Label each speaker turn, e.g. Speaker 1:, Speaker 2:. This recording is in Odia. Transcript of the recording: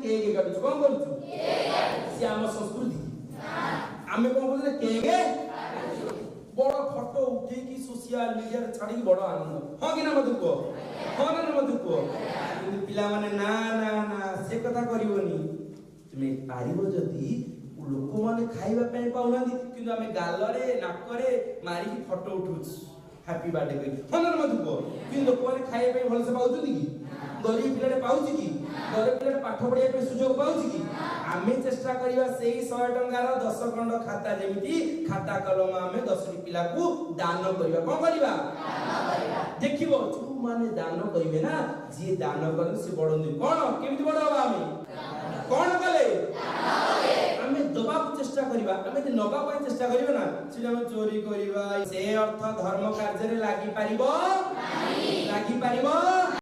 Speaker 1: କେକ୍ କାଟୁଛୁ କଣ କରୁଛୁ ସେ ଆମ ସଂସ୍କୃତି ଆମେ କଣ କରୁଛୁ କେକ୍ ବଡ ଫଟୋ ଉଠେଇକି সোশিয়াল মিডিয়াରେ ଛାଡିକି ବଡ ଆନନ୍ଦ ହଁ କି ନା ମତେ କୁହ ହଁ ନା ମତେ କୁହ କିନ୍ତୁ ପିଲାମାନେ ନା ନା ନା ସେ କଥା କରିବନି ତୁମେ ପାରିବ ଯଦି ଲୋକମାନେ ଖାଇବା ପାଇଁ ପାଉନାହାନ୍ତି କିନ୍ତୁ ଆମେ ଗାଲରେ ନାକରେ ମାରିକି ଫଟୋ ଉଠଉଛୁ ହ୍ୟାପି ବାର୍ଥଡେ କରି ହଁ ନା ମତେ କୁହ କିନ୍ତୁ ଲୋକମାନେ ଖାଇବା ପାଇଁ ଭଲସେ ପାଉଛନ୍ତି କି ଗରିବ ପିଲାଟେ ପାଉଛି କି ଗରିବ ପିଲାଟେ ପାଠ ପଢିବା ପାଇଁ ସୁଯୋଗ ପାଉଛି କି ଆମେ ଚେଷ୍ଟା କରିବା ସେଇ 100 ଟଙ୍କାର 10 ଖଣ୍ଡ ଖାତା ଯେମିତି ଖାତା କଲମ ଆମେ 10ଟି ପିଲାକୁ ଦାନ କରିବା କଣ କରିବା ଦେଖିବ ଯୋଉମାନେ ଦାନ କରିବେ ନା ଯିଏ ଦାନ କରେ ସେ ବଢନ୍ତି କଣ କେମିତି ବଡ ହବା ଆମେ କଣ କଲେ ଆମେ ଦବାକୁ ଚେଷ୍ଟା କରିବା ଆମେ ଯଦି ନବା ପାଇଁ ଚେଷ୍ଟା କରିବା ନା ସେଟା ଆମେ ଚୋରି କରିବା ସେ ଅର୍ଥ ଧର୍ମ କାର୍ଯ୍ୟରେ ଲାଗି ପାରିବ